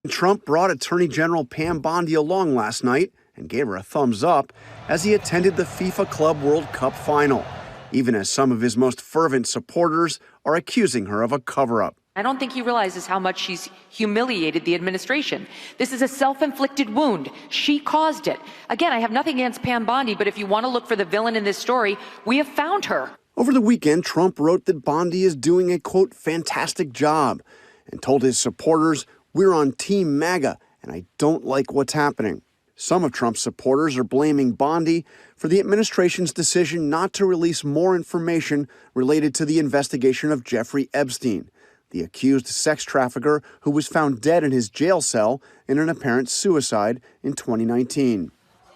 Trump brought Attorney General Pam Bondi along last night and gave her a thumbs up as he attended the FIFA Club World Cup final, even as some of his most fervent supporters are accusing her of a cover-up. I don't think he realizes how much she's humiliated the administration. This is a self-inflicted wound. She caused it. Again, I have nothing against Pam Bondi, but if you want to look for the villain in this story, we have found her. Over the weekend, Trump wrote that Bondi is doing a, quote, fantastic job, and told his supporters, "We're on Team MAGA, and I don't like what's happening." Some of Trump's supporters are blaming Bondi for the administration's decision not to release more information related to the investigation of Jeffrey Epstein, the accused sex trafficker who was found dead in his jail cell in an apparent suicide in 2019.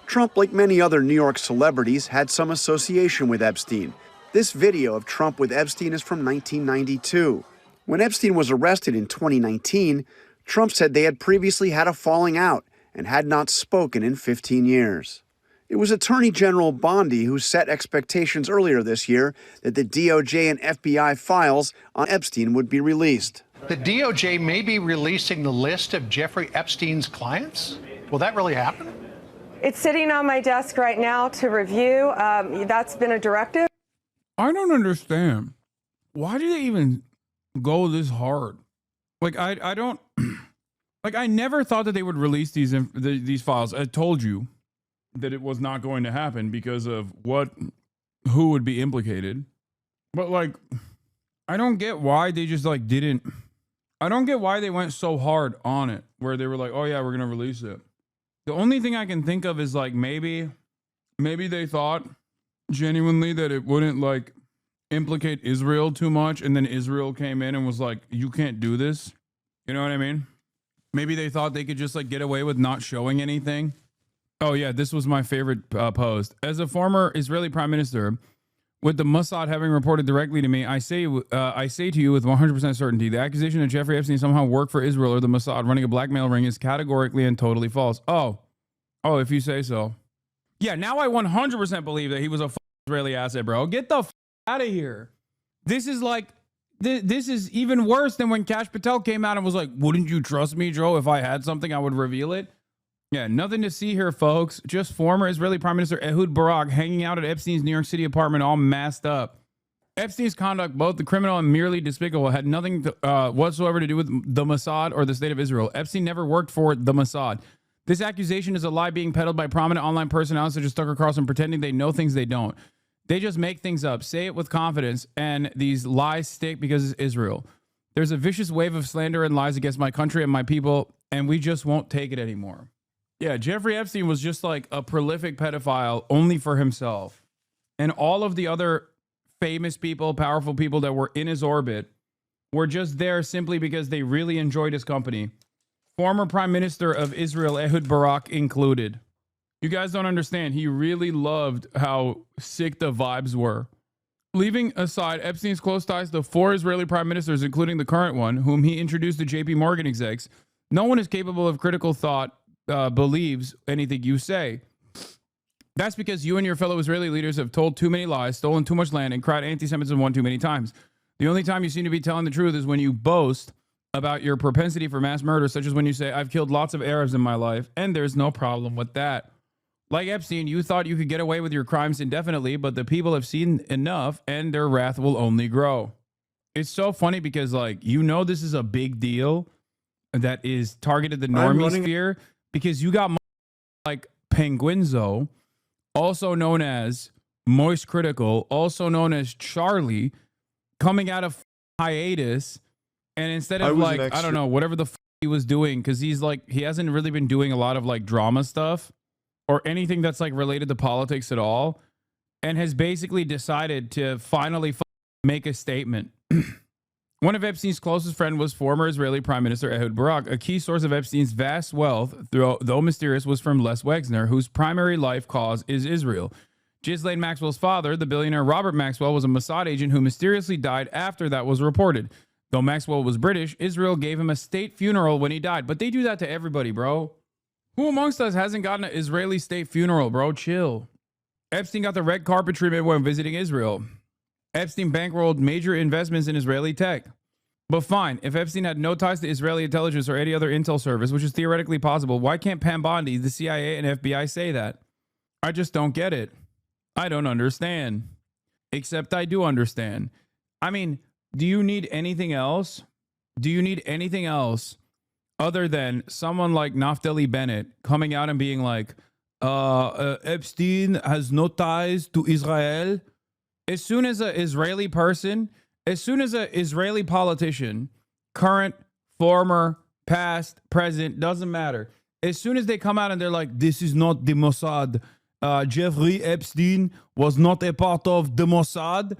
Trump, like many other New York celebrities, had some association with Epstein. This video of Trump with Epstein is from 1992. When Epstein was arrested in 2019, Trump said they had previously had a falling out and had not spoken in 15 years. It was Attorney General Bondi who set expectations earlier this year that the DOJ and FBI files on Epstein would be released. The DOJ may be releasing the list of Jeffrey Epstein's clients? Will that really happen? It's sitting on my desk right now to review. That's been a directive. I don't understand. Why did they even go this hard? Like, I don't... Like, I never thought that they would release these files. I told you that it was not going to happen because of who would be implicated. But, like, I don't get why they just, like, didn't... I don't get why they went so hard on it, where they were like, oh, yeah, we're going to release it. The only thing I can think of is, like, maybe they thought genuinely that it wouldn't, like, implicate Israel too much, and then Israel came in and was like, you can't do this. You know what I mean? Maybe they thought they could just, like, get away with not showing anything. Oh, yeah, this was my favorite post. As a former Israeli prime minister, with the Mossad having reported directly to me, I say to you with 100% certainty, the accusation that Jeffrey Epstein somehow worked for Israel or the Mossad running a blackmail ring is categorically and totally false. Oh, if you say so. Yeah, now I 100% believe that he was a Israeli asset, bro. Get the out of here. This is like... This is even worse than when Kash Patel came out and was like, wouldn't you trust me, Joe? If I had something, I would reveal it. Yeah, nothing to see here, folks. Just former Israeli Prime Minister Ehud Barak hanging out at Epstein's New York City apartment all masked up. Epstein's conduct, both the criminal and merely despicable, had nothing whatsoever to do with the Mossad or the state of Israel. Epstein never worked for the Mossad. This accusation is a lie being peddled by prominent online personalities such as Tucker Carlson, pretending they know things they don't. They just make things up, say it with confidence, and these lies stick because it's Israel. There's a vicious wave of slander and lies against my country and my people, and we just won't take it anymore. Yeah, Jeffrey Epstein was just like a prolific pedophile only for himself. And all of the other famous people, powerful people that were in his orbit were just there simply because they really enjoyed his company. Former Prime Minister of Israel, Ehud Barak included. You guys don't understand. He really loved how sick the vibes were. Leaving aside Epstein's close ties to 4 Israeli prime ministers, including the current one, whom he introduced to JP Morgan execs, no one is capable of critical thought, believes anything you say. That's because you and your fellow Israeli leaders have told too many lies, stolen too much land, and cried anti-Semitism one too many times. The only time you seem to be telling the truth is when you boast about your propensity for mass murder, such as when you say, I've killed lots of Arabs in my life, and there's no problem with that. Like Epstein, you thought you could get away with your crimes indefinitely, but the people have seen enough and their wrath will only grow. It's so funny because, like, you know, this is a big deal that is targeted the normie sphere because you got like Penguinzo, also known as Moist Critical, also known as Charlie, coming out of hiatus. And instead of like, I don't know, whatever the he was doing, because he's like, he hasn't really been doing a lot of like drama stuff or anything that's like related to politics at all, and has basically decided to finally make a statement. One of Epstein's closest friends was former Israeli Prime Minister Ehud Barak. A key source of Epstein's vast wealth, though mysterious, was from Les Wexner, whose primary life cause is Israel. Ghislaine Maxwell's father, the billionaire Robert Maxwell, was a Mossad agent who mysteriously died after that was reported. Though Maxwell was British, Israel gave him a state funeral when he died. But they do that to everybody, bro. Who amongst us hasn't gotten an Israeli state funeral, bro? Chill. Epstein got the red carpet treatment when visiting Israel. Epstein bankrolled major investments in Israeli tech. But fine, if Epstein had no ties to Israeli intelligence or any other intel service, which is theoretically possible, why can't Pam Bondi, the CIA, and FBI say that? I just don't get it. I don't understand. Except I do understand. I mean, do you need anything else? Do you need anything else other than someone like Naftali Bennett coming out and being like, Epstein has no ties to Israel? As soon as an Israeli person, as soon as an Israeli politician, current, former, past, present, doesn't matter. As soon as they come out and they're like, this is not the Mossad. Jeffrey Epstein was not a part of the Mossad.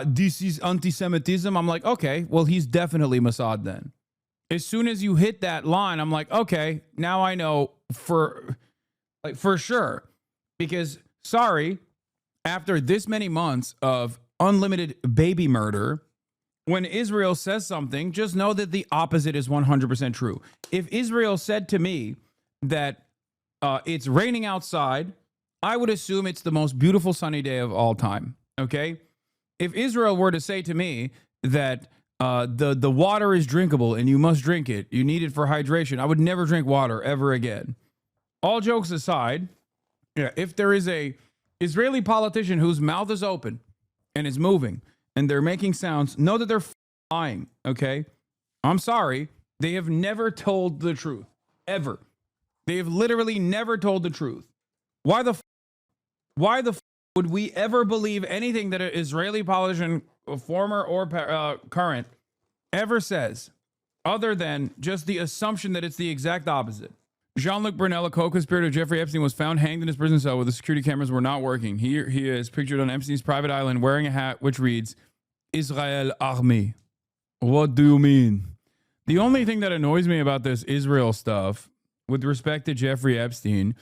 This is anti-Semitism. I'm like, okay, well, he's definitely Mossad then. As soon as you hit that line, I'm like, okay, now I know for sure. Because, sorry, after this many months of unlimited baby murder, when Israel says something, just know that the opposite is 100% true. If Israel said to me that it's raining outside, I would assume it's the most beautiful sunny day of all time, okay? If Israel were to say to me that the water is drinkable and you must drink it, you need it for hydration, I would never drink water ever again. All jokes aside, yeah, if there is a Israeli politician whose mouth is open and is moving and they're making sounds, know that they're lying, okay? I'm sorry. They have never told the truth, ever. They have literally never told the truth. Why the would we ever believe anything that an Israeli politician, former or current, ever says, other than just the assumption that it's the exact opposite? Jean-Luc Brunel, a co-conspirator of Jeffrey Epstein, was found hanged in his prison cell where the security cameras were not working. He is pictured on Epstein's private island wearing a hat which reads, Israel Army. What do you mean? The only thing that annoys me about this Israel stuff with respect to Jeffrey Epstein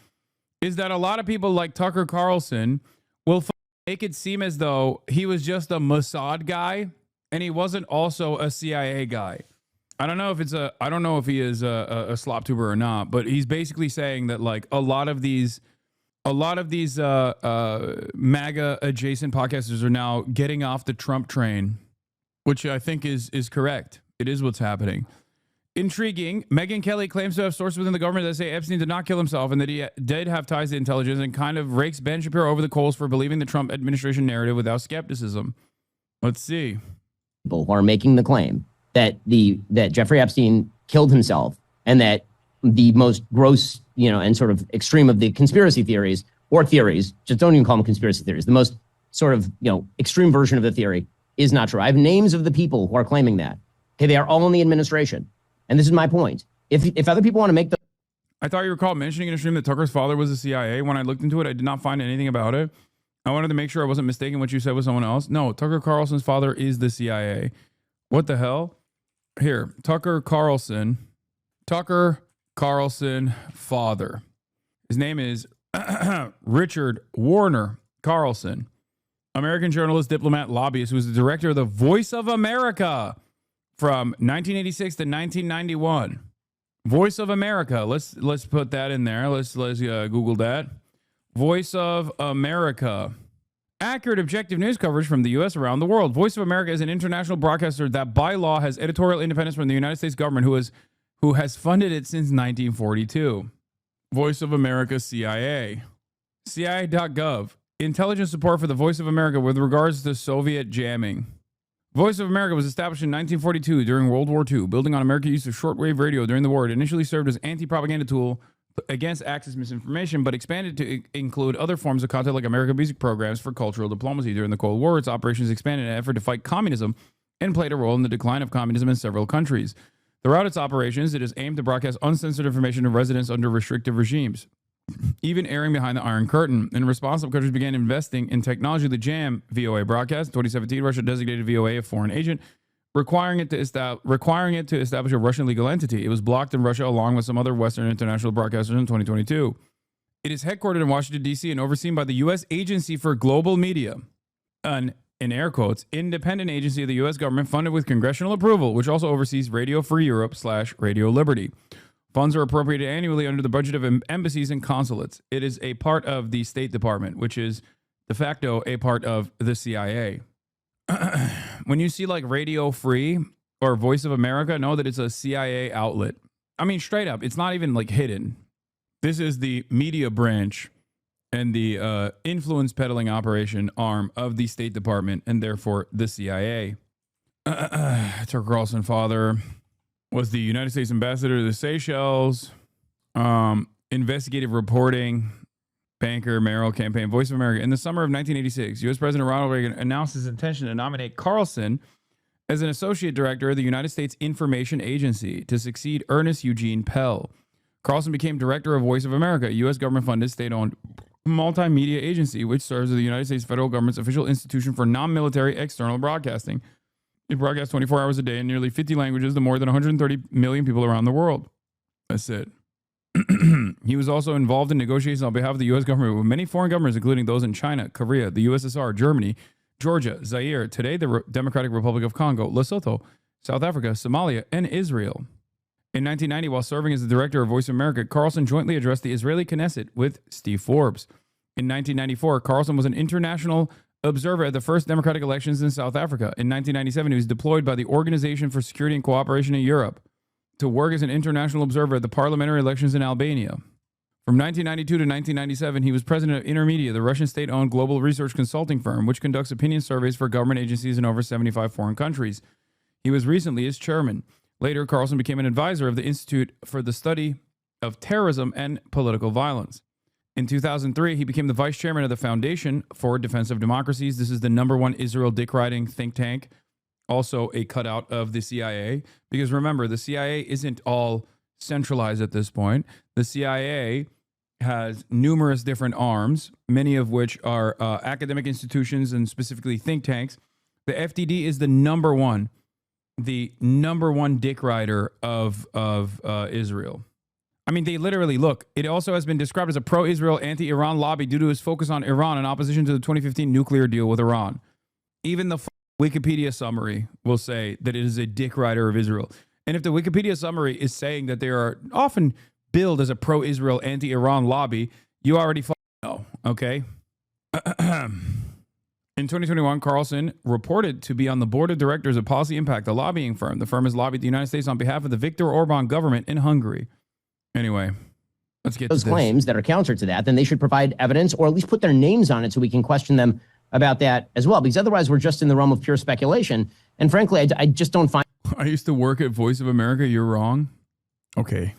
is that a lot of people like Tucker Carlson will make it seem as though he was just a Mossad guy and he wasn't also a CIA guy. I don't know if he is a slop tuber or not, but he's basically saying that like a lot of these MAGA adjacent podcasters are now getting off the Trump train, which I think is correct. It is what's happening. Intriguing. Megyn Kelly claims to have sources within the government that say Epstein did not kill himself and that he did have ties to intelligence, and kind of rakes Ben Shapiro over the coals for believing the Trump administration narrative without skepticism. Let's see. People who are making the claim that Jeffrey Epstein killed himself, and that the most gross, and sort of extreme of the conspiracy theories, just don't even call them conspiracy theories, the most sort of, extreme version of the theory is not true. I have names of the people who are claiming that. Okay, they are all in the administration. And this is my point. If other people want to make the... I thought you recalled mentioning in a stream that Tucker's father was the CIA. When I looked into it, I did not find anything about it. I wanted to make sure I wasn't mistaken what you said with someone else. No, Tucker Carlson's father is the CIA. What the hell? Here, Tucker Carlson father. His name is Richard Warner Carlson, American journalist, diplomat, lobbyist, who was the director of the Voice of America from 1986 to 1991. Voice of America. Let's put that in there. Let's Google that. Voice of America. Accurate, objective news coverage from the U.S. around the world. Voice of America is an international broadcaster that by law has editorial independence from the United States government, who has funded it since 1942. Voice of America CIA. CIA.gov. Intelligence support for the Voice of America with regards to Soviet jamming. Voice of America was established in 1942 during World War II, building on America's use of shortwave radio during the war. It initially served as anti-propaganda tool against Axis misinformation, but expanded to include other forms of content like American music programs for cultural diplomacy. During the Cold War, its operations expanded in an effort to fight communism and played a role in the decline of communism in several countries. Throughout its operations, it is aimed to broadcast uncensored information to residents under restrictive regimes, even airing behind the Iron Curtain. In response, some countries began investing in technology to jam VOA broadcasts. In 2017, Russia designated VOA a foreign agent, requiring it to establish a Russian legal entity. It was blocked in Russia along with some other Western international broadcasters in 2022. It is headquartered in Washington, D.C. and overseen by the U.S. Agency for Global Media, an, in air quotes, independent agency of the U.S. government funded with congressional approval, which also oversees Radio Free Europe / Radio Liberty. Funds are appropriated annually under the budget of embassies and consulates. It is a part of the State Department, which is de facto a part of the CIA. When you see like Radio Free or Voice of America know that it's a CIA outlet. I mean, straight up, it's not even like hidden. This is the media branch and the influence peddling operation arm of the State Department, and therefore the CIA. Tucker Carlson father was the United States ambassador to the Seychelles. Investigative reporting, banker, mayoral campaign, Voice of America. In the summer of 1986, U.S. President Ronald Reagan announced his intention to nominate Carlson as an associate director of the United States Information Agency to succeed Ernest Eugene Pell. Carlson became director of Voice of America, a U.S. government-funded, state-owned multimedia agency which serves as the United States federal government's official institution for non-military external broadcasting. It broadcasts 24 hours a day in nearly 50 languages to more than 130 million people around the world. That's it. He was also involved in negotiations on behalf of the U.S. government with many foreign governments, including those in China, Korea, the USSR, Germany, Georgia, Zaire, today the Democratic Republic of Congo, Lesotho, South Africa, Somalia, and Israel. In 1990, while serving as the director of Voice of America, Carlson jointly addressed the Israeli Knesset with Steve Forbes. In 1994, Carlson was an international observer at the first democratic elections in South Africa. In 1997, he was deployed by the Organization for Security and Cooperation in Europe to work as an international observer at the parliamentary elections in Albania. From 1992 to 1997, he was president of Intermedia, the Russian state-owned global research consulting firm, which conducts opinion surveys for government agencies in over 75 foreign countries. He was recently its chairman. Later, Carlson became an advisor of the Institute for the Study of Terrorism and Political Violence. In 2003, he became the vice chairman of the Foundation for Defense of Democracies. This is the #1 Israel dick-riding think tank, also a cutout of the CIA. Because remember, the CIA isn't all centralized at this point. The CIA has numerous different arms, many of which are academic institutions and specifically think tanks. The FDD is the number one dick rider of Israel. I mean, they literally, look, it also has been described as a pro-Israel, anti-Iran lobby due to its focus on Iran in opposition to the 2015 nuclear deal with Iran. Even the Wikipedia summary will say that it is a dick rider of Israel. And if the Wikipedia summary is saying that they are often billed as a pro-Israel, anti-Iran lobby, you already know, okay? In 2021, Carlson reported to be on the board of directors of Policy Impact, a lobbying firm. The firm has lobbied the United States on behalf of the Viktor Orban government in Hungary. Anyway, let's get to those claims that are counter to that, then they should provide evidence or at least put their names on it so we can question them about that as well. Because otherwise, we're just in the realm of pure speculation. And frankly, I just don't find... I used to work at Voice of America. You're wrong. Okay,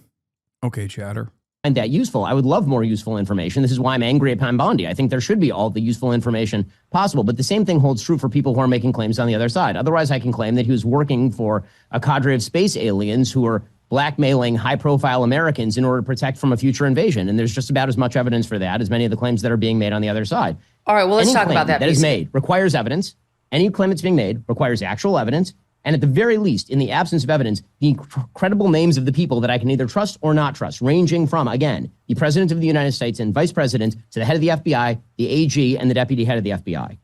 chatter. And that useful. I would love more useful information. This is why I'm angry at Pam Bondi. I think there should be all the useful information possible. But the same thing holds true for people who are making claims on the other side. Otherwise, I can claim that he was working for a cadre of space aliens who are blackmailing high-profile Americans in order to protect from a future invasion. And there's just about as much evidence for that as many of the claims that are being made on the other side. All right, well, let's talk about that. That is made requires evidence. Any claim that's being made requires actual evidence. And at the very least, in the absence of evidence, the credible names of the people that I can either trust or not trust, ranging from, again, the President of the United States and Vice President to the head of the FBI, the AG, and the deputy head of the FBI.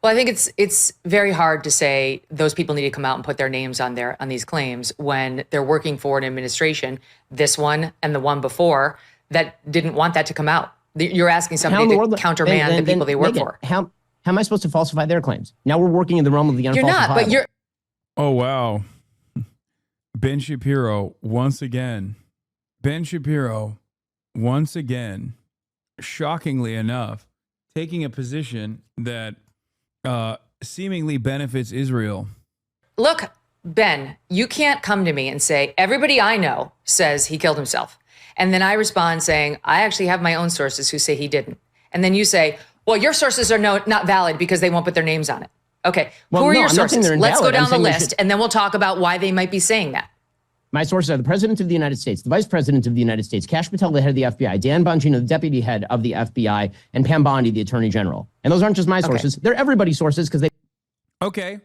Well, I think it's very hard to say those people need to come out and put their names on these claims when they're working for an administration, this one and the one before, that didn't want that to come out. You're asking somebody to countermand the people they work for. How am I supposed to falsify their claims? Now we're working in the realm of the unfalsifiable. You're not, but you're... Oh, wow. Ben Shapiro, once again, shockingly enough, taking a position that seemingly benefits Israel. Look, Ben, you can't come to me and say, everybody I know says he killed himself. And then I respond saying, I actually have my own sources who say he didn't. And then you say, well, your sources are not valid because they won't put their names on it. Okay, who are your sources? Let's go down the list, and then we'll talk about why they might be saying that. My sources are the President of the United States, the Vice President of the United States, Kash Patel, the head of the FBI, Dan Bongino, the Deputy Head of the FBI, and Pam Bondi, the Attorney General. And those aren't just my sources. They're everybody's sources because they... Okay.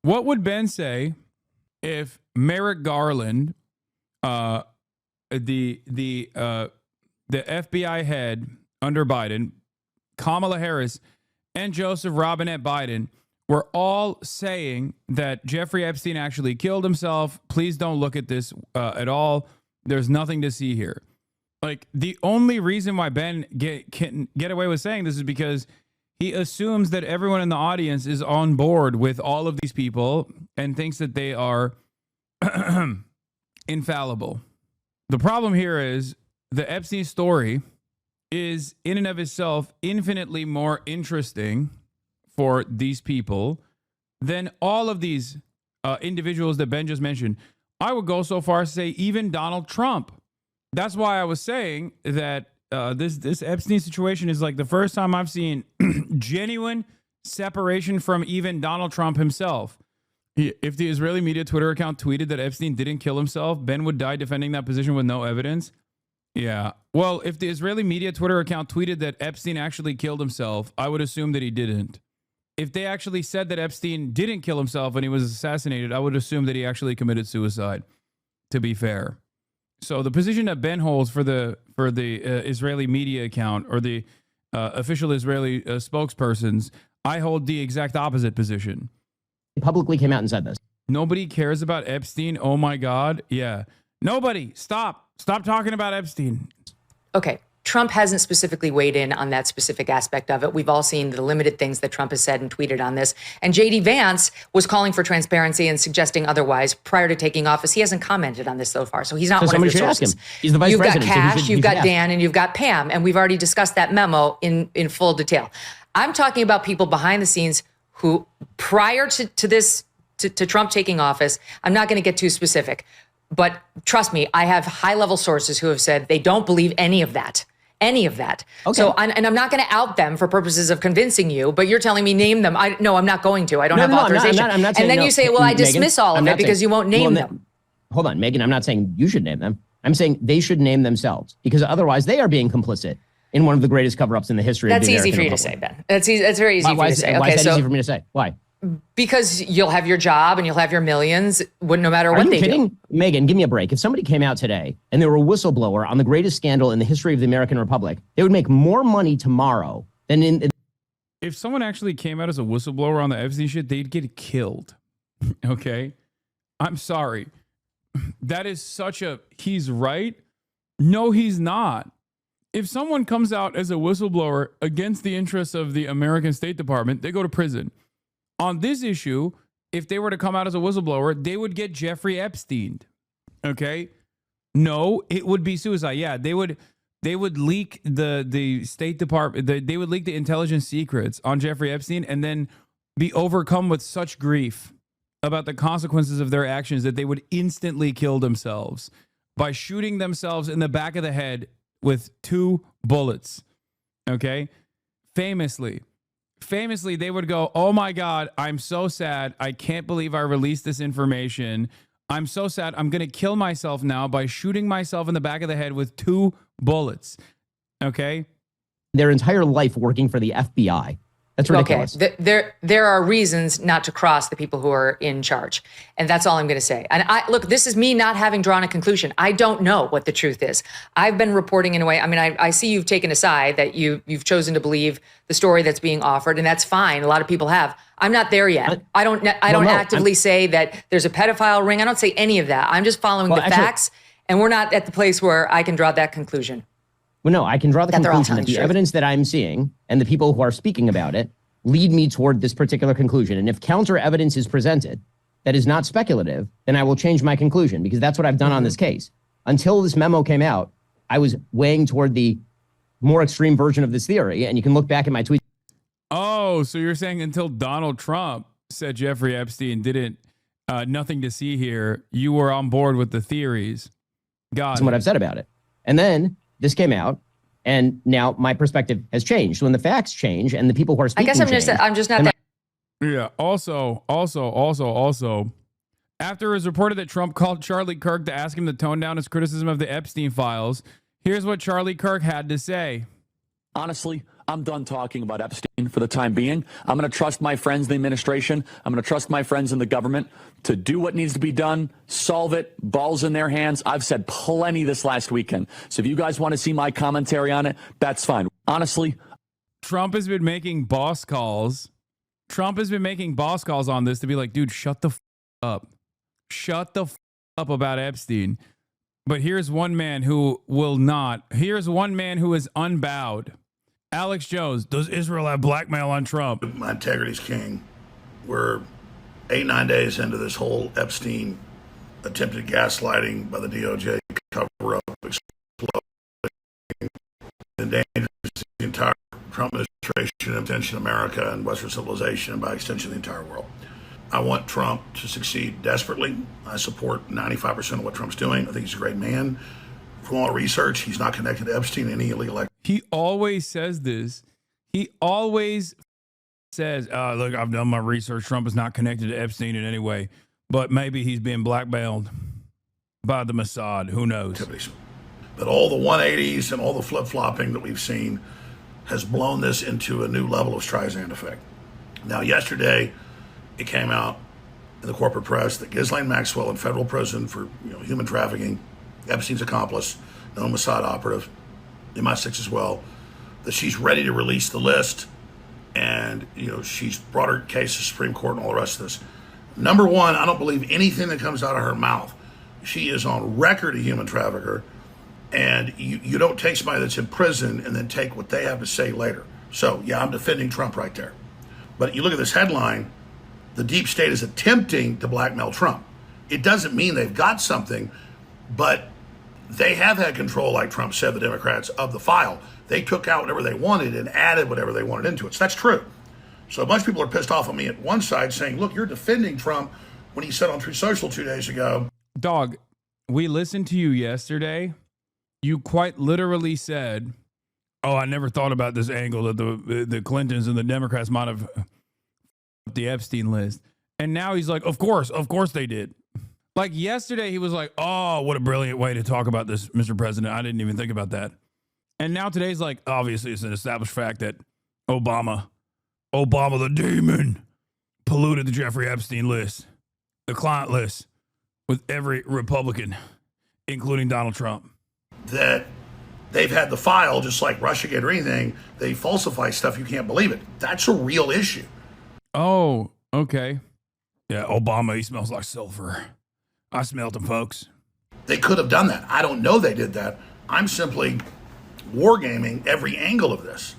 What would Ben say if Merrick Garland, the FBI head under Biden, Kamala Harris, and Joseph Robinette Biden were all saying that Jeffrey Epstein actually killed himself? Please don't look at this at all. There's nothing to see here. Like, the only reason why Ben can get away with saying this is because he assumes that everyone in the audience is on board with all of these people and thinks that they are infallible. The problem here is the Epstein story is in and of itself infinitely more interesting for these people than all of these individuals that Ben just mentioned. I would go so far as to say even Donald Trump. That's why I was saying that this Epstein situation is like the first time I've seen genuine separation from even Donald Trump himself. If the Israeli media Twitter account tweeted that Epstein didn't kill himself, Ben would die defending that position with no evidence. Yeah. Well, if the Israeli media Twitter account tweeted that Epstein actually killed himself, I would assume that he didn't. If they actually said that Epstein didn't kill himself and he was assassinated, I would assume that he actually committed suicide, to be fair. So the position that Ben holds for the Israeli media account or the official Israeli spokespersons, I hold the exact opposite position. He publicly came out and said this. Nobody cares about Epstein. Oh my God. Yeah. Nobody. Stop talking about Epstein. Okay. Trump hasn't specifically weighed in on that specific aspect of it. We've all seen the limited things that Trump has said and tweeted on this. And J.D. Vance was calling for transparency and suggesting otherwise prior to taking office. He hasn't commented on this so far, so he's not one of your sources. Ask him. He's the vice president. You've got Cash, so you've got Dan, and you've got Pam, and we've already discussed that memo in full detail. I'm talking about people behind the scenes who, prior to Trump taking office, I'm not going to get too specific, but trust me, I have high-level sources who have said they don't believe any of that. Any of that. Okay. So, and I'm not going to out them for purposes of convincing you, but you're telling me name them. No, I'm not going to. I don't have authorization. I'm not saying and then you say, well, I dismiss all of it because you won't name them. Hold on, Megan. I'm not saying you should name them. I'm saying they should name themselves because otherwise they are being complicit in one of the greatest cover-ups in the history of the American Republic. That's easy for you to say, Ben. That's very easy for you to say. Why is that easy for me to say? Why? Because you'll have your job and you'll have your millions, no matter what they do. Megan, give me a break. If somebody came out today and they were a whistleblower on the greatest scandal in the history of the American Republic, they would make more money tomorrow than in. If someone actually came out as a whistleblower on the Epstein shit, they'd get killed. Okay? I'm sorry. That is such a, he's right. No, he's not. If someone comes out as a whistleblower against the interests of the American State Department, they go to prison. On this issue, if they were to come out as a whistleblower, they would get Jeffrey Epstein. Okay? No, it would be suicide. Yeah, they would leak the State Department, they would leak the intelligence secrets on Jeffrey Epstein and then be overcome with such grief about the consequences of their actions that they would instantly kill themselves by shooting themselves in the back of the head with 2 bullets. Okay? Famously, they would go, oh my God, I'm so sad. I can't believe I released this information. I'm so sad. I'm going to kill myself now by shooting myself in the back of the head with 2 bullets. Okay? Their entire life working for the FBI. That's ridiculous. Okay. There are reasons not to cross the people who are in charge. And that's all I'm going to say. And look, this is me not having drawn a conclusion. I don't know what the truth is. I've been reporting in a way. I mean, I see you've taken a side that you've chosen to believe the story that's being offered, and that's fine. A lot of people have. I'm not there yet. I don't actively say that there's a pedophile ring. I don't say any of that. I'm just following the facts, and we're not at the place where I can draw that conclusion. Well, no, I can draw the conclusion that the evidence that I'm seeing and the people who are speaking about it lead me toward this particular conclusion. And if counter evidence is presented that is not speculative, then I will change my conclusion because that's what I've done on this case. Until this memo came out, I was weighing toward the more extreme version of this theory. And you can look back at my tweets. Oh, so you're saying until Donald Trump said Jeffrey Epstein didn't, nothing to see here, you were on board with the theories. That's what I've said about it. And then this came out, and now my perspective has changed. So when the facts change and the people who are speaking, I guess I'm just not that. Yeah. Also, after it was reported that Trump called Charlie Kirk to ask him to tone down his criticism of the Epstein files, here's what Charlie Kirk had to say. Honestly, I'm done talking about Epstein for the time being. I'm going to trust my friends in the administration. I'm going to trust my friends in the government to do what needs to be done, solve it, balls in their hands. I've said plenty this last weekend. So if you guys want to see my commentary on it, that's fine. Honestly, Trump has been making boss calls. Trump has been making boss calls on this to be like, dude, shut the up. Shut the up about Epstein. But here's one man who will not. Here's one man who is unbowed. Alex Jones, does Israel have blackmail on Trump? My integrity's king. We're 8-9 days into this whole Epstein attempted gaslighting by the DOJ, cover up, exploding, endangers the entire Trump administration, attention America and Western civilization, and by extension the entire world. I want Trump to succeed desperately. I support 95% of what Trump's doing. I think he's a great man. From all research, he's not connected to Epstein in any illegal activity. He always says this. He always says, look, I've done my research. Trump is not connected to Epstein in any way, but maybe he's been blackmailed by the Mossad. Who knows? But all the 180s and all the flip-flopping that we've seen has blown this into a new level of Streisand effect. Now, yesterday, it came out in the corporate press that Ghislaine Maxwell in federal prison for human trafficking, Epstein's accomplice, known Mossad operative, MI6 as well, that she's ready to release the list, and she's brought her case to the Supreme Court and all the rest of this. Number one, I don't believe anything that comes out of her mouth. She is on record a human trafficker, and you don't take somebody that's in prison and then take what they have to say later. So yeah, I'm defending Trump right there. But you look at this headline, the deep state is attempting to blackmail Trump. It doesn't mean they've got something, but they have had control, like Trump said, the Democrats, of the file. They took out whatever they wanted and added whatever they wanted into it. So that's true. So a bunch of people are pissed off at me at one side saying, look, you're defending Trump when he said on Truth Social 2 days ago. Dog, we listened to you yesterday. You quite literally said, oh, I never thought about this angle that the Clintons and the Democrats might have the Epstein list. And now he's like, of course they did. Like yesterday, he was like, oh, what a brilliant way to talk about this, Mr. President. I didn't even think about that. And now today's like, obviously, it's an established fact that Obama the demon, polluted the Jeffrey Epstein list, the client list, with every Republican, including Donald Trump. That they've had the file, just like Russiagate or anything. They falsify stuff. You can't believe it. That's a real issue. Oh, okay. Yeah, Obama, he smells like sulfur. I smelled him, folks. They could have done that. I don't know they did that. I'm simply wargaming every angle of this.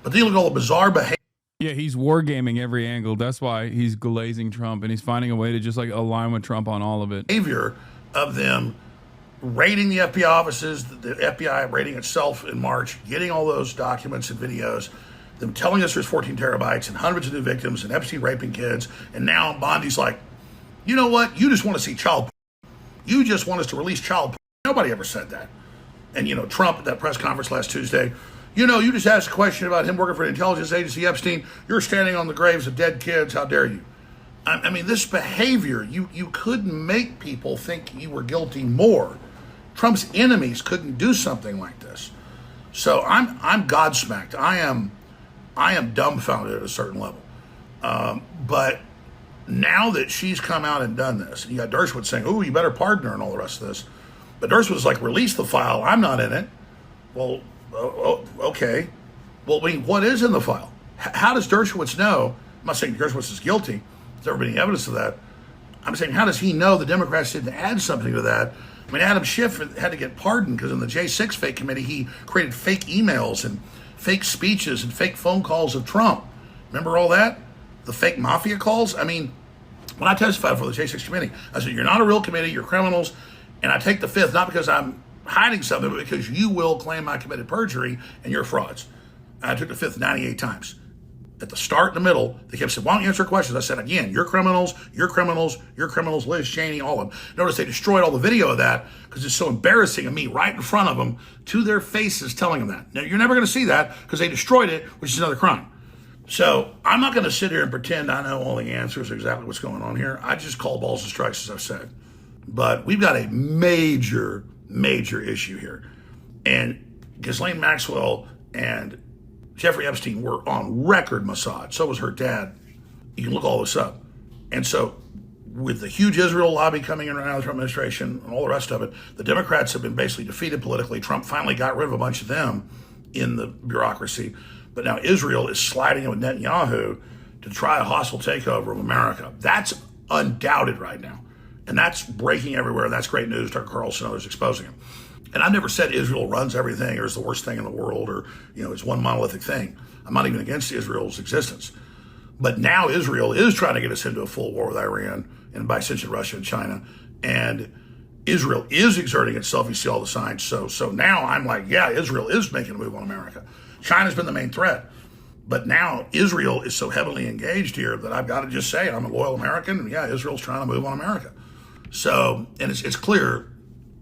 But then you look at all the bizarre behavior. Yeah, he's wargaming every angle. That's why he's glazing Trump, and he's finding a way to just like align with Trump on all of it. Behavior of them raiding the FBI offices, the FBI raiding itself in March, getting all those documents and videos, them telling us there's 14 terabytes and hundreds of new victims and Epstein raping kids. And now Bondi's like, you know what? You just want to see child porn. You just want us to release child porn. Nobody ever said that. And, Trump at that press conference last Tuesday, you just asked a question about him working for an intelligence agency, Epstein. You're standing on the graves of dead kids. How dare you? I mean, this behavior, you couldn't make people think you were guilty more. Trump's enemies couldn't do something like this. So I'm godsmacked. I am dumbfounded at a certain level. But now that she's come out and done this, and you got Dershowitz saying, "Oh, you better pardon her," and all the rest of this. But Dershowitz like, "Release the file. I'm not in it." Well, okay. Well, what is in the file? How does Dershowitz know? I'm not saying Dershowitz is guilty. There's never been any evidence of that. I'm saying, how does he know the Democrats didn't add something to that? I mean, Adam Schiff had to get pardoned because in the J6 fake committee, he created fake emails and fake speeches and fake phone calls of Trump. Remember all that? The fake mafia calls? I mean, when I testified for the J6 committee, I said, you're not a real committee, you're criminals. And I take the fifth, not because I'm hiding something, but because you will claim I committed perjury and you're frauds. And I took the fifth 98 times. At the start and the middle, they kept saying, why don't you answer questions? I said, again, you're criminals, Liz Cheney, all of them. Notice they destroyed all the video of that because it's so embarrassing of me right in front of them to their faces telling them that. Now, you're never going to see that because they destroyed it, which is another crime. So I'm not going to sit here and pretend I know all the answers, exactly what's going on here. I just call balls and strikes, as I've said. But we've got a major issue here. And Ghislaine Maxwell and Jeffrey Epstein were on record Mossad. So was her dad. You can look all this up. And so with the huge Israel lobby coming in right now, the Trump administration and all the rest of it, the Democrats have been basically defeated politically. Trump finally got rid of a bunch of them in the bureaucracy. But now Israel is sliding in with Netanyahu to try a hostile takeover of America. That's undoubted right now. And that's breaking everywhere. That's great news. Tucker Carlson and others exposing him. And I've never said Israel runs everything or is the worst thing in the world or, it's one monolithic thing. I'm not even against Israel's existence. But now Israel is trying to get us into a full war with Iran and by extension Russia and China. And Israel is exerting itself. You see all the signs. So now I'm like, yeah, Israel is making a move on America. China's been the main threat. But now Israel is so heavily engaged here that I've got to just say I'm a loyal American. And yeah, Israel's trying to move on America. So, and it's clear,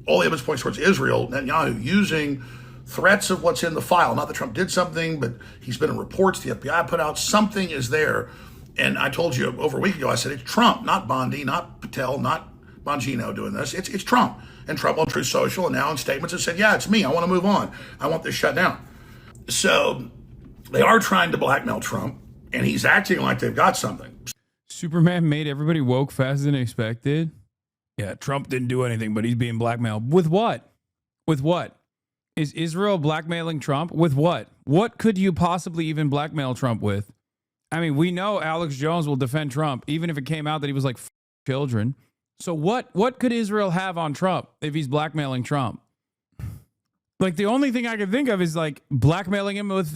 all the evidence points towards Israel, Netanyahu using threats of what's in the file. Not that Trump did something, but he's been in reports the FBI put out. Something is there. And I told you over a week ago, I said, it's Trump, not Bondi, not Patel, not Bongino doing this. It's Trump. And Trump on Truth Social and now in statements has said, yeah, it's me. I want to move on. I want this shut down. So they are trying to blackmail Trump, and he's acting like they've got something. Superman made everybody woke faster than expected. Yeah, Trump didn't do anything, but he's being blackmailed. With what? With what? Is Israel blackmailing Trump? With what? What could you possibly even blackmail Trump with? I mean, we know Alex Jones will defend Trump, even if it came out that he was like children. So what could Israel have on Trump if he's blackmailing Trump? Like, the only thing I can think of is like blackmailing him with,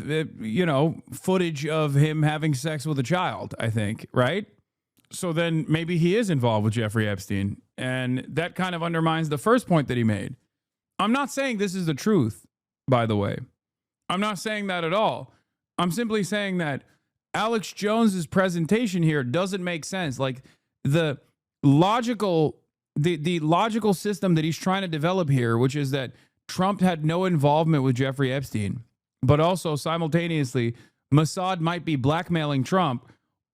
footage of him having sex with a child, I think, right? So then maybe he is involved with Jeffrey Epstein. And that kind of undermines the first point that he made. I'm not saying this is the truth, by the way. I'm not saying that at all. I'm simply saying that Alex Jones's presentation here doesn't make sense. Like, the logical system that he's trying to develop here, which is that Trump had no involvement with Jeffrey Epstein, but also simultaneously Mossad might be blackmailing Trump.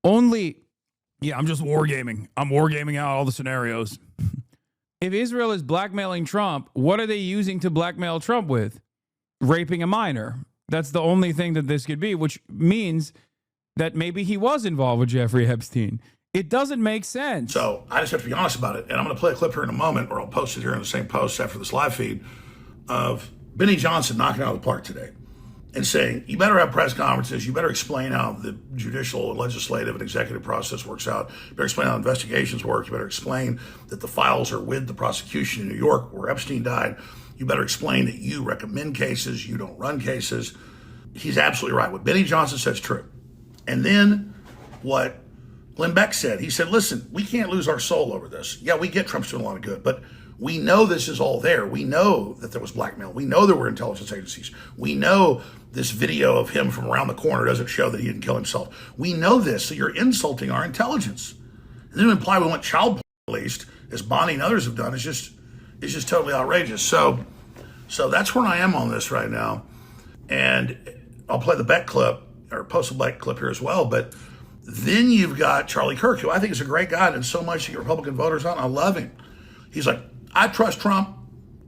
I'm just wargaming. I'm wargaming out all the scenarios. If Israel is blackmailing Trump, what are they using to blackmail Trump with? Raping a minor. That's the only thing that this could be, which means that maybe he was involved with Jeffrey Epstein. It doesn't make sense. So I just have to be honest about it. And I'm going to play a clip here in a moment, or I'll post it here in the same post after this live feed, of Benny Johnson knocking it out of the park today and saying, you better have press conferences. You better explain how the judicial, legislative, and executive process works out. You better explain how investigations work. You better explain that the files are with the prosecution in New York where Epstein died. You better explain that you recommend cases. You don't run cases. He's absolutely right. What Benny Johnson said is true. And then what Glenn Beck said, he said, listen, we can't lose our soul over this. Yeah, we get Trump's doing a lot of good, but we know this is all there. We know that there was blackmail. We know there were intelligence agencies. We know this video of him from around the corner doesn't show that he didn't kill himself. We know this, so you're insulting our intelligence. And then to imply we want child porn released, as Bonnie and others have done, is just totally outrageous. So that's where I am on this right now. And I'll play the Beck clip, or post a Beck clip here as well. But then you've got Charlie Kirk, who I think is a great guy and so much to get Republican voters on. I love him. He's like, I trust Trump.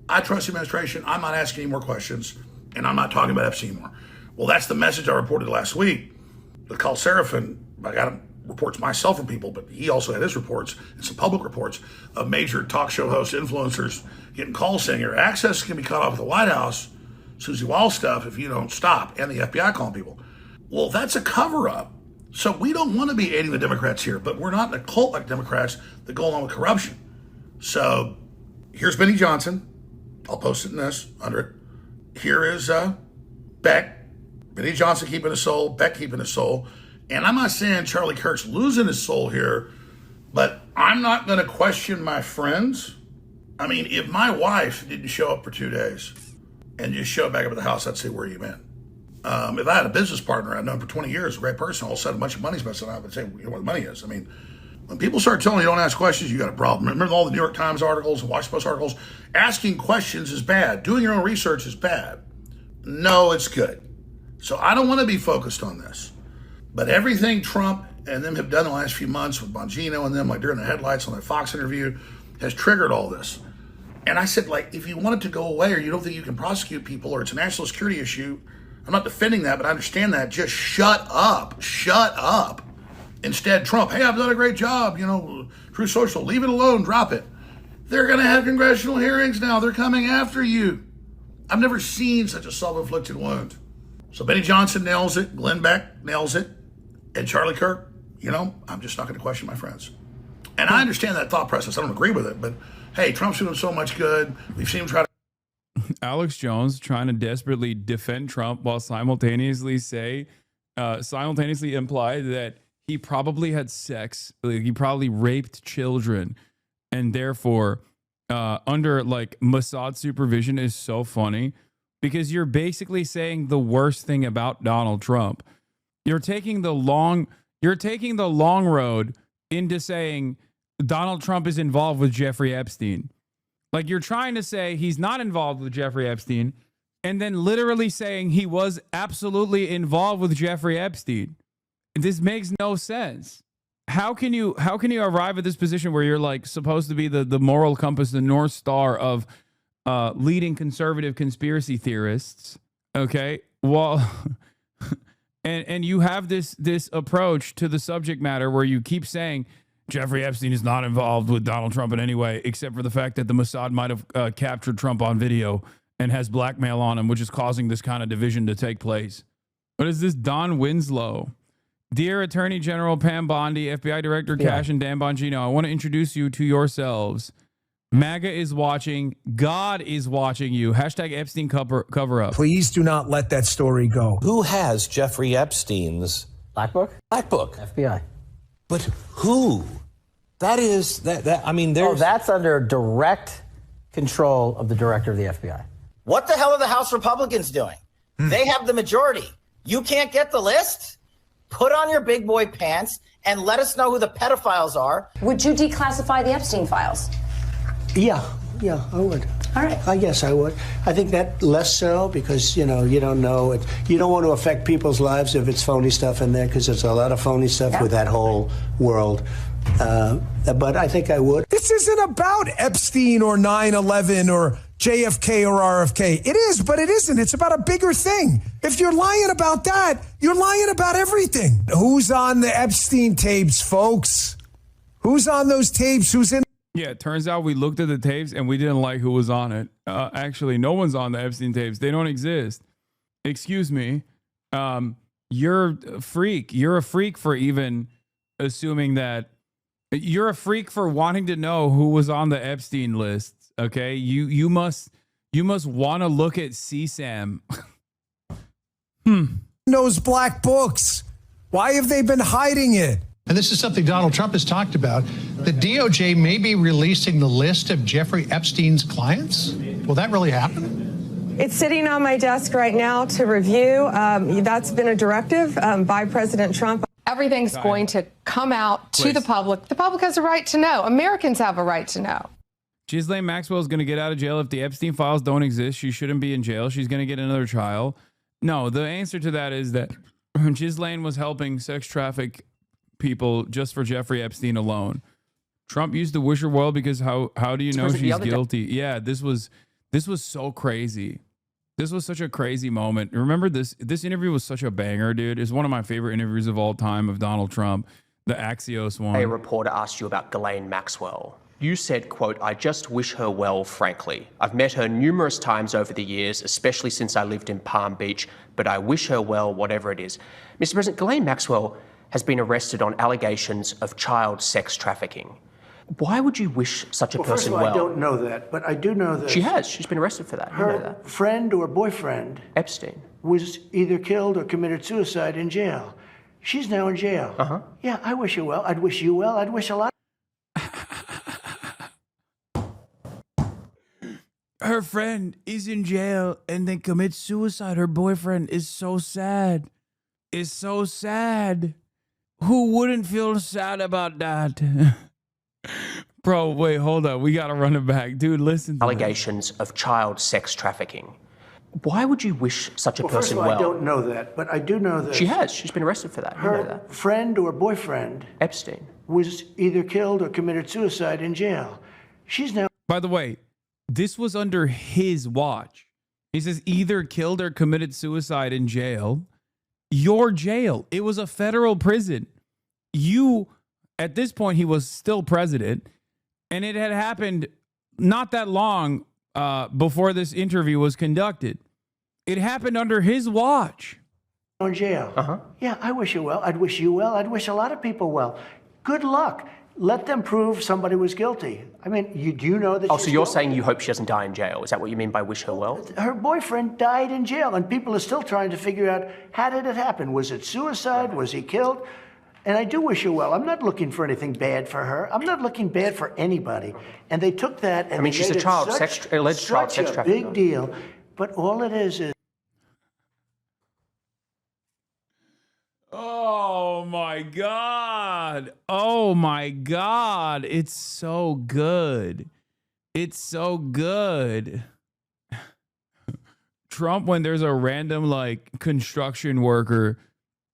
I trust the administration. I'm not asking any more questions. And I'm not talking about Epstein anymore. Well, that's the message I reported last week. The Carl Seraphin, I got reports myself from people, but he also had his reports and some public reports of major talk show hosts, influencers getting calls saying your access can be cut off at the White House, Susie Wall stuff, if you don't stop, and the FBI calling people. Well, that's a cover-up. So we don't want to be aiding the Democrats here, but we're not in a cult like Democrats that go along with corruption. So here's Benny Johnson. I'll post it in this, under it. Here is Beck. Benny Johnson keeping his soul, Beck keeping his soul. And I'm not saying Charlie Kirk's losing his soul here, but I'm not going to question my friends. I mean, if my wife didn't show up for 2 days and just showed back up at the house, I'd say, where are you been? If I had a business partner I'd known for 20 years, a great person, all of a sudden a bunch of money's messing up, I'd say, you know where the money is. I mean, when people start telling you don't ask questions, you got a problem. Remember all the New York Times articles, the Washington Post articles? Asking questions is bad. Doing your own research is bad. No, it's good. So I don't want to be focused on this. But everything Trump and them have done the last few months with Bongino and them, like during the headlights on that Fox interview, has triggered all this. And I said, like, if you want it to go away or you don't think you can prosecute people or it's a national security issue, I'm not defending that, but I understand that. Just shut up. Shut up. Instead, Trump, hey, I've done a great job. Truth Social, leave it alone, drop it. They're going to have congressional hearings now. They're coming after you. I've never seen such a self-inflicted wound. So Benny Johnson nails it. Glenn Beck nails it. And Charlie Kirk, I'm just not going to question my friends. And I understand that thought process. I don't agree with it, but hey, Trump's doing so much good. We've seen him try to. Alex Jones trying to desperately defend Trump while simultaneously imply that he probably had sex, like he probably raped children, and therefore under like Mossad supervision is so funny because you're basically saying the worst thing about Donald Trump. You're taking the long road into saying Donald Trump is involved with Jeffrey Epstein. Like you're trying to say he's not involved with Jeffrey Epstein and then literally saying he was absolutely involved with Jeffrey Epstein. This makes no sense. How can you arrive at this position where you're like supposed to be the moral compass, the North Star of leading conservative conspiracy theorists? Okay. Well, and you have this approach to the subject matter where you keep saying Jeffrey Epstein is not involved with Donald Trump in any way, except for the fact that the Mossad might have captured Trump on video and has blackmail on him, which is causing this kind of division to take place. What is this? Don Winslow. Dear Attorney General Pam Bondi, FBI Director Cash, and Dan Bongino, I want to introduce you to yourselves. MAGA is watching. God is watching you. Hashtag Epstein cover up. Please do not let that story go. Who has Jeffrey Epstein's Black Book? Black Book? FBI. But who? That is that. I mean, there's. Oh, that's under direct control of the director of the FBI. What the hell are the House Republicans doing? They have the majority. You can't get the list? Put on your big boy pants and let us know who the pedophiles are. Would you declassify the Epstein files? Yeah, I would. All right. I guess I would. I think that less so because, you don't know it. You don't want to affect people's lives if it's phony stuff in there because there's a lot of phony stuff with that whole world. But I think I would. This isn't about Epstein or 9/11 or JFK or RFK. It is, but it isn't. It's about a bigger thing. If you're lying about that, you're lying about everything. Who's on the Epstein tapes, folks? Who's on those tapes? Who's in? Yeah, it turns out we looked at the tapes and we didn't like who was on it. Actually, no one's on the Epstein tapes. They don't exist. Excuse me. You're a freak. You're a freak for even assuming that. You're a freak for wanting to know who was on the Epstein lists. Okay, you must want to look at CSAM. Those black books. Why have they been hiding it? And this is something Donald Trump has talked about. The DOJ may be releasing the list of Jeffrey Epstein's clients. Will that really happen? It's sitting on my desk right now to review. That's been a directive by President Trump. Everything's going to come out to the public. The public has a right to know. Americans have a right to know. Ghislaine Maxwell is going to get out of jail if the Epstein files don't exist. She shouldn't be in jail. She's going to get another trial. No, the answer to that is that Ghislaine was helping sex traffic people just for Jeffrey Epstein alone. Trump used to wish her well because how do you know she's guilty? Yeah, this was so crazy. This was such a crazy moment. Remember this interview was such a banger, dude. It's one of my favorite interviews of all time of Donald Trump, the Axios one. A reporter asked you about Ghislaine Maxwell. You said, quote, I just wish her well, frankly. I've met her numerous times over the years, especially since I lived in Palm Beach, but I wish her well, whatever it is. Mr. President, Ghislaine Maxwell has been arrested on allegations of child sex trafficking. Why would you wish such a person well? First of all, I don't know that, but I do know that. She has. She's been arrested for that. Her you know that. friend or boyfriend, Epstein, was either killed or committed suicide in jail. She's now in jail. Uh-huh. Yeah, I wish her well. I'd wish you well. I'd wish a lot. Her friend is in jail and then commits suicide. Her boyfriend is so sad. Is so sad. Who wouldn't feel sad about that? Bro, wait, hold up. We got to run it back. Dude, listen to allegations of child sex trafficking. Why would you wish such a person first of all, well? I don't know that, but I do know that. She has. She's been arrested for that. Her you know that. friend or boyfriend, Epstein, was either killed or committed suicide in jail. She's now... By the way, this was under his watch. He says either killed or committed suicide in jail. Your jail. It was a federal prison. At this point, he was still president. And it had happened not that long before this interview was conducted. It happened under his watch. In jail. Uh-huh. Yeah, I wish you well. I'd wish you well. I'd wish a lot of people well. Good luck. Let them prove somebody was guilty. I mean, do you know that? Oh, so you're saying you hope she doesn't die in jail? Is that what you mean by wish her well? Her boyfriend died in jail, and people are still trying to figure out, how did it happen? Was it suicide? Was he killed? And I do wish her well. I'm not looking for anything bad for her. I'm not looking bad for anybody. And they took that and I mean, they she's made a child it sex, alleged child such sex a trafficker. big deal. But all it is. Oh my God. Oh my God. It's so good. It's so good. Trump, when there's a random like construction worker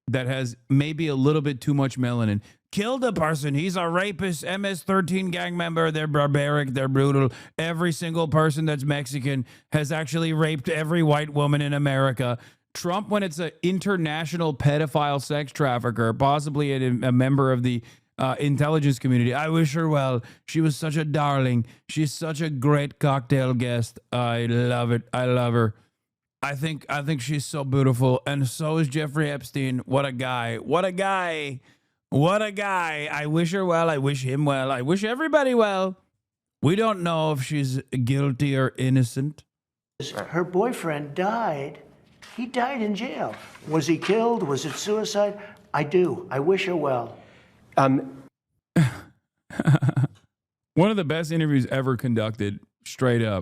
that has maybe a little bit too much melanin, killed a person. He's a rapist, MS-13 gang member. They're barbaric. They're brutal. Every single person that's Mexican has actually raped every white woman in America. Trump, when it's an international pedophile sex trafficker, possibly a member of the intelligence community. I wish her well. She was such a darling. She's such a great cocktail guest. I love it. I love her. I think she's so beautiful, and so is Jeffrey Epstein. What a guy. What a guy. What a guy. I wish her well. I wish him well. I wish everybody well. We don't know if she's guilty or innocent. Her boyfriend died. He died in jail. Was he killed? Was it suicide? I do. I wish her well. One of the best interviews ever conducted, straight up.